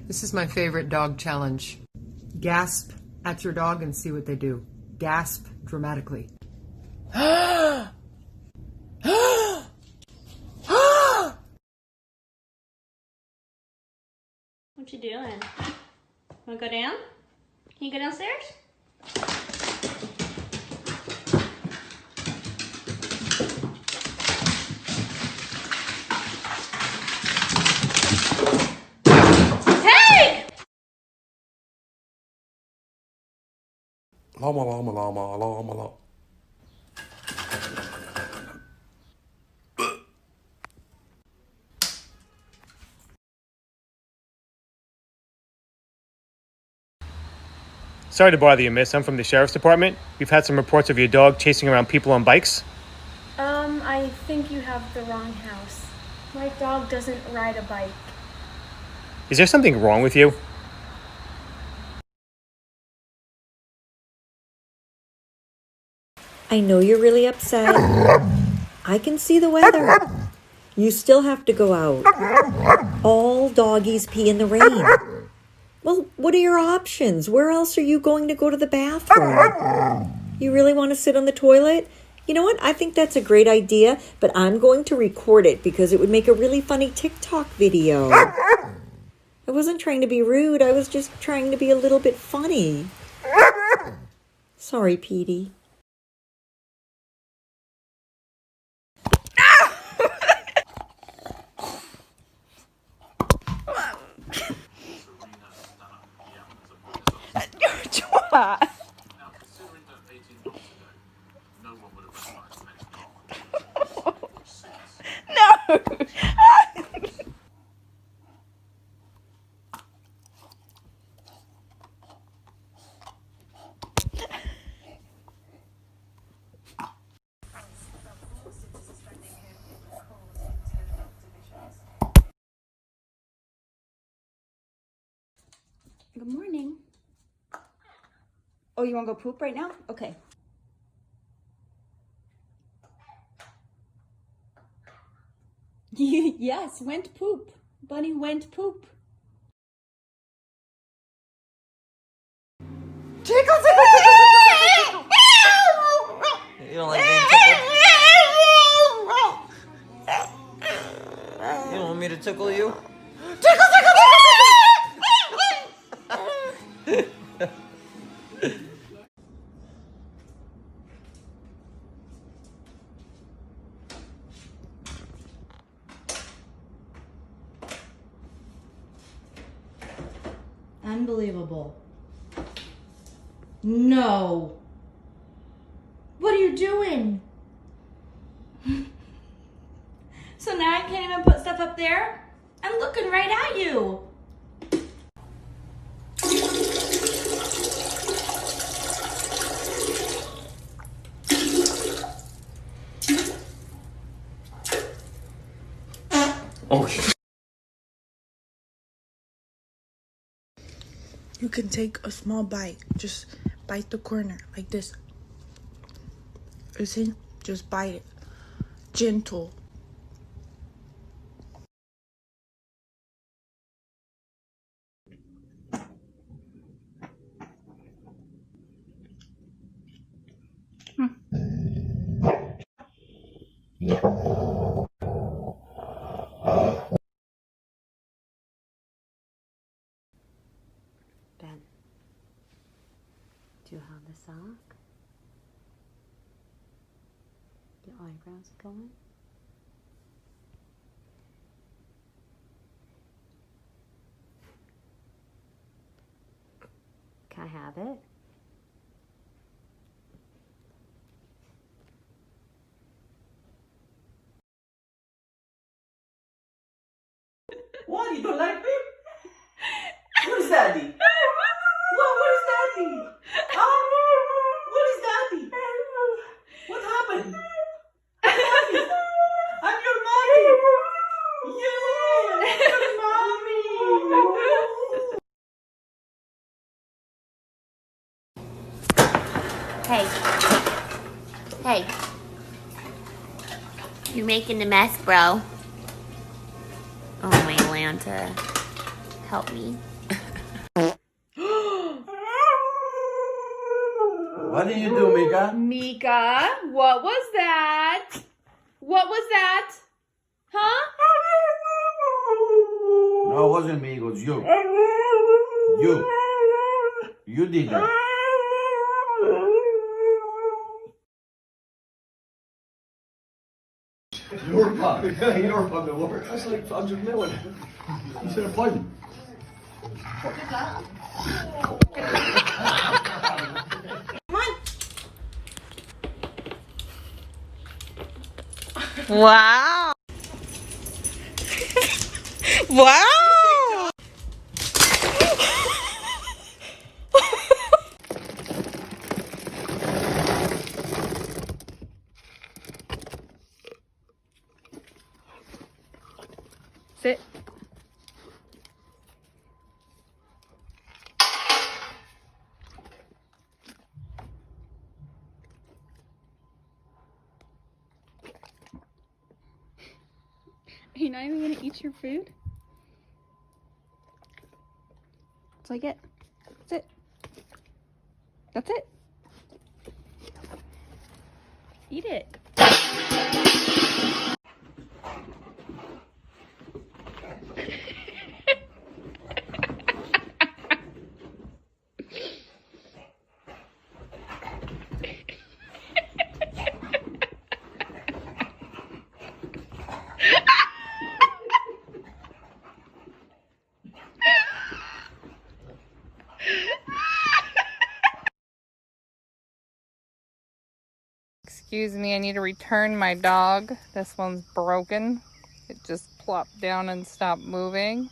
This is my favorite dog challenge. Gasp at your dog and see what they do. Gasp dramatically. What you doing? Wanna go down? Can you go downstairs? Hey! Llama, llama, llama, llama, llama. Sorry to bother you, miss. I'm from the sheriff's department. We've had some reports of your dog chasing around people on bikes. I think you have the wrong house. My dog doesn't ride a bike. Is there something wrong with you? I know you're really upset. I can see the weather. You still have to go out. All doggies pee in the rain. Well, what are your options? Where else are you going to go to the bathroom? You really want to sit on the toilet? You know what? I think that's a great idea, but I'm going to record it because it would make a really funny TikTok video. I wasn't trying to be rude. I was just trying to be a little bit funny. Sorry, Petey. Good morning. Oh, you want to go poop right now? Okay. Yes, went poop. Bunny went poop. Tickle, tickle, tickle, tickle, tickle. You don't like being tickled? You don't want me to tickle you? Tickle, tickle, tickle, Unbelievable. No. What are you doing? So now I can't even put stuff up there? I'm looking right at you. Oh. You can take a small bite. Just bite the corner like this. You see? Just bite it. Gentle. Ben, do you have the sock? Your eyebrows going? Can I have it? What? You don't like me? Where's Daddy? Where's Daddy? Where's Daddy? What happened? Daddy, I'm your mommy. Yeah, I'm your mommy. Hey. You're making a mess, bro. Oh, my Atlanta. Help me. What did you do, Mika? Mika, what was that? What was that? Huh? No, it wasn't me. It was you. You did that. Your pub. Your pub at work. That's like $100 instead of pardon. Wow. Wow. Sit. Are you not even gonna eat your food? That's like it. That's it. That's it. Eat it. Excuse me, I need to return my dog. This one's broken. It just plopped down and stopped moving.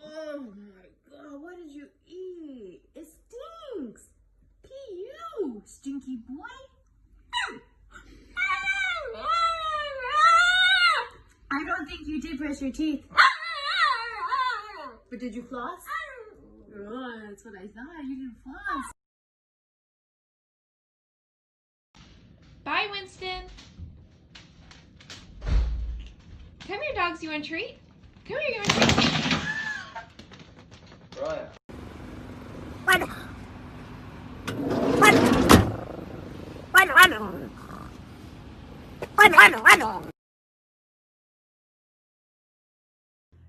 Oh my god, what did you eat? It stinks. P.U. Stinky boy. I don't think you did brush your teeth. But did you floss? Oh, that's what I thought. You didn't floss. Bye, Winston. Come here, dogs. You want a treat? Come here, you want a treat? Right.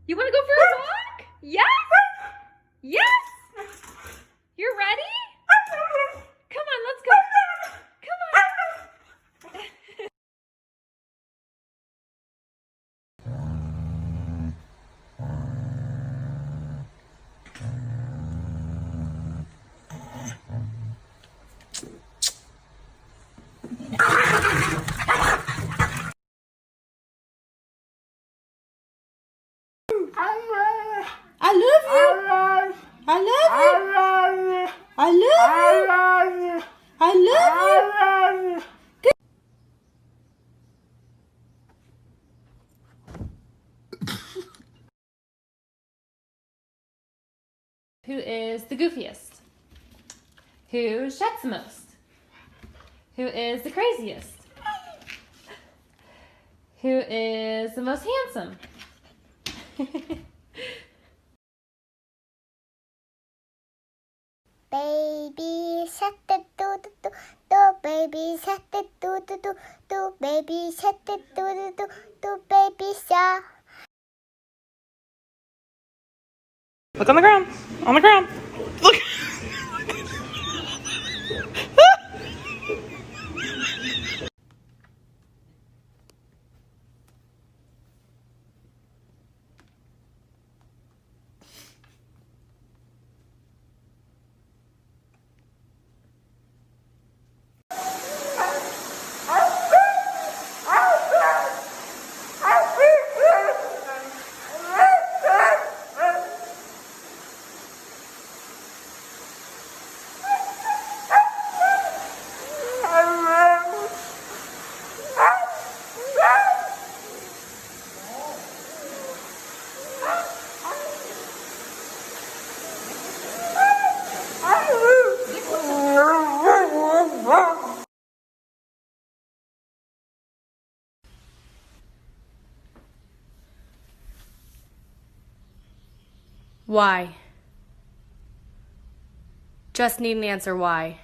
You want to go for a walk? Yes? Yes? You're ready? Come on, let's go. Come on. I love you. I love you. I love you. I love you. Who is the goofiest? Who sheds the most? Who is the craziest? Who is the most handsome? Baby shark do do do do, baby shark do do do do, baby shark do do do do, baby shark. Look on the ground. On the ground. Look. Why? Just need an answer why.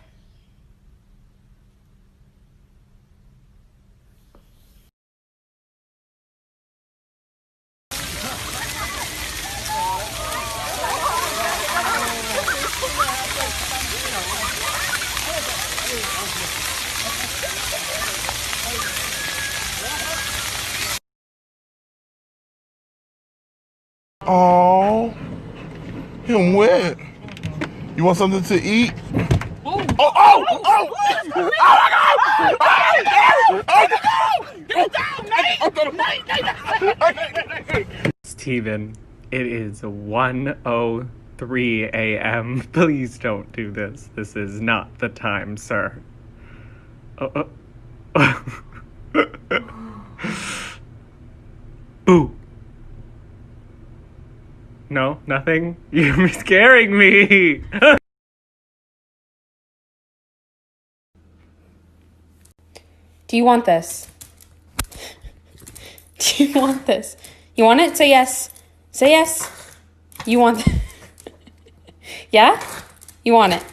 Oh, him wet. You want something to eat? Oh, oh, oh, oh, oh my God! Steven, it is 1:03 a.m. Please don't do this. This is not the time, sir. Boo. No, nothing? You're scaring me! Do you want this? Do you want this? You want it? Say yes. Say yes. You want Yeah? You want it?